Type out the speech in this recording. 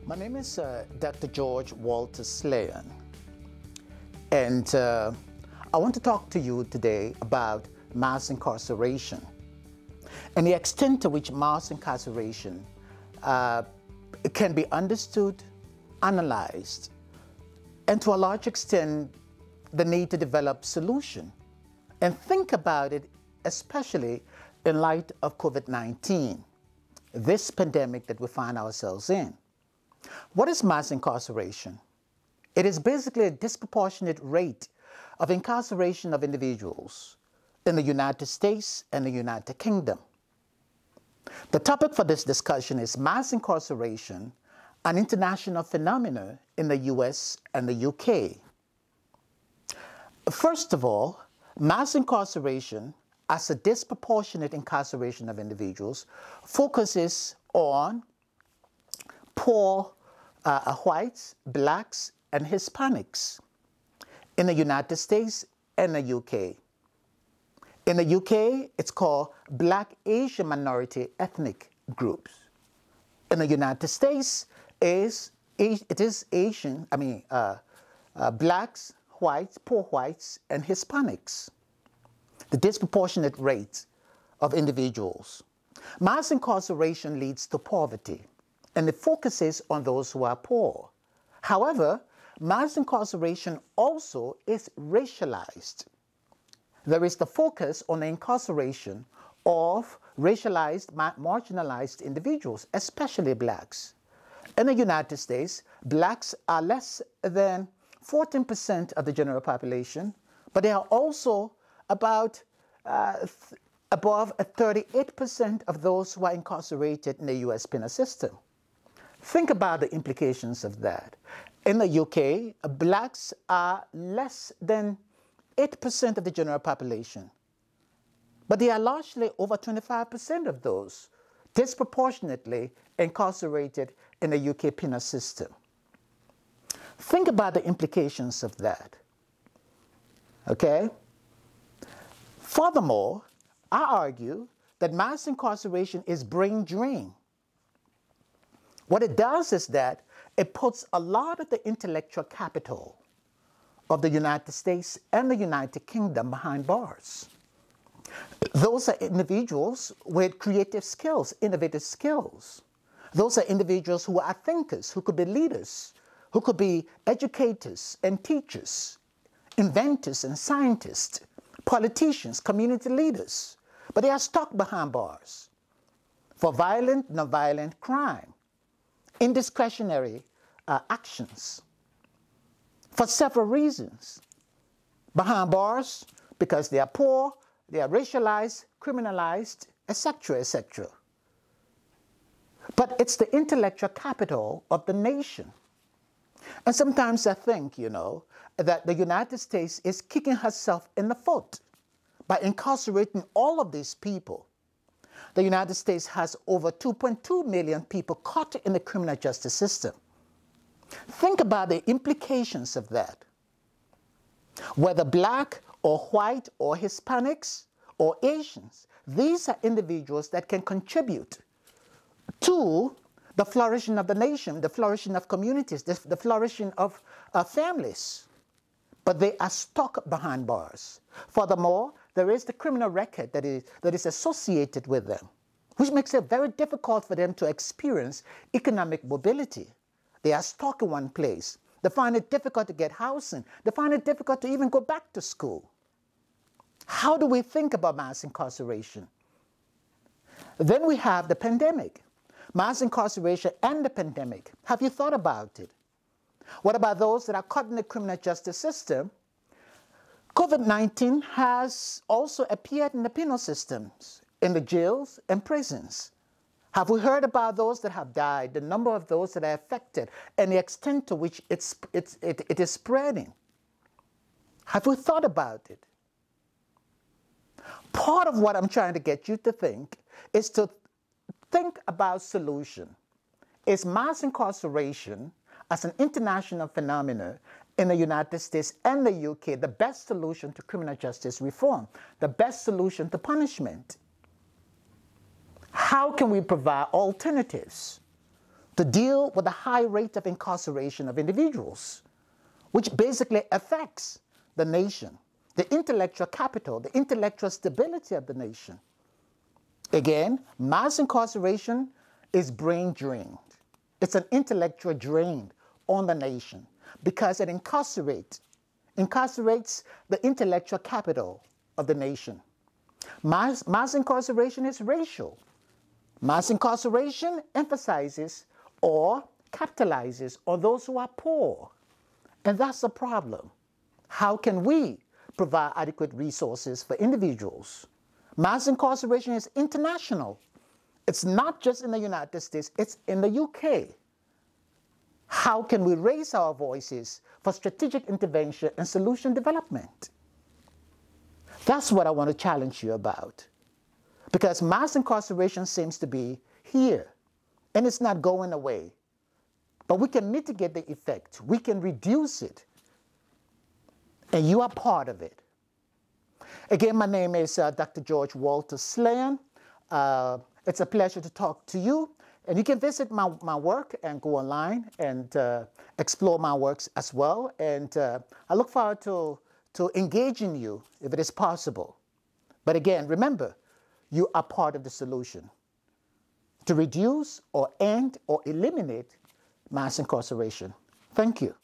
My name is Dr. George Walters-Sleyon, and I want to talk to you today about mass incarceration and the extent to which mass incarceration can be understood, analyzed, and to a large extent, the need to develop solution and think about it, especially in light of COVID-19, this pandemic that we find ourselves in. What is mass incarceration? It is basically a disproportionate rate of incarceration of individuals in the United States and the United Kingdom. The topic for this discussion is mass incarceration, an international phenomenon in the US and the UK. First of all, mass incarceration as a disproportionate incarceration of individuals focuses on poor whites, blacks, and Hispanics in the United States and the UK. In the UK, it's called Black Asian minority ethnic groups. In the United States, it is Asian, blacks, whites, poor whites, and Hispanics. The disproportionate rate of individuals. Mass incarceration leads to poverty, and it focuses on those who are poor. However, mass incarceration also is racialized. There is the focus on the incarceration of racialized, marginalized individuals, especially blacks. In the United States, blacks are less than 14% of the general population, but they are also about above 38% of those who are incarcerated in the US penal system. Think about the implications of that. In the UK, blacks are less than 8% of the general population, but they are largely over 25% of those disproportionately incarcerated in the UK penal system. Think about the implications of that, okay? Furthermore, I argue that mass incarceration is brain drain. What it does is that it puts a lot of the intellectual capital of the United States and the United Kingdom behind bars. Those are individuals with creative skills, innovative skills. Those are individuals who are thinkers, who could be leaders, who could be educators and teachers, inventors and scientists, politicians, community leaders, but they are stuck behind bars for violent, nonviolent crime, indiscretionary actions, for several reasons. Behind bars because they are poor, they are racialized, criminalized, etc., etc. But it's the intellectual capital of the nation. And sometimes I think, that the United States is kicking herself in the foot by incarcerating all of these people. The United States has over 2.2 million people caught in the criminal justice system. Think about the implications of that. Whether black or white or Hispanics or Asians, these are individuals that can contribute to the flourishing of the nation, the flourishing of communities, the flourishing of families. But they are stuck behind bars. Furthermore, there is the criminal record that is associated with them, which makes it very difficult for them to experience economic mobility. They are stuck in one place. They find it difficult to get housing. They find it difficult to even go back to school. How do we think about mass incarceration? Then we have the pandemic. Mass incarceration and the pandemic. Have you thought about it? What about those that are caught in the criminal justice system? COVID-19 has also appeared in the penal systems, in the jails and prisons. Have we heard about those that have died, the number of those that are affected, and the extent to which it is spreading? Have we thought about it? Part of what I'm trying to get you to think is to think about solution. Is mass incarceration as an international phenomenon in the United States and the UK the best solution to criminal justice reform, the best solution to punishment? How can we provide alternatives to deal with the high rate of incarceration of individuals, which basically affects the nation, the intellectual capital, the intellectual stability of the nation. Again, mass incarceration is brain drained. It's an intellectual drain on the nation because it incarcerates the intellectual capital of the nation. Mass incarceration is racial. Mass incarceration emphasizes or capitalizes on those who are poor. And that's the problem. How can we provide adequate resources for individuals? Mass incarceration is international. It's not just in the United States, it's in the UK. How can we raise our voices for strategic intervention and solution development? That's what I want to challenge you about. Because mass incarceration seems to be here, and it's not going away. But we can mitigate the effect. We can reduce it. And you are part of it. Again, my name is Dr. George Walters-Sleyon. It's a pleasure to talk to you. And you can visit my work and go online and explore my works as well. And I look forward to engaging you if it is possible. But again, remember, you are part of the solution to reduce or end or eliminate mass incarceration. Thank you.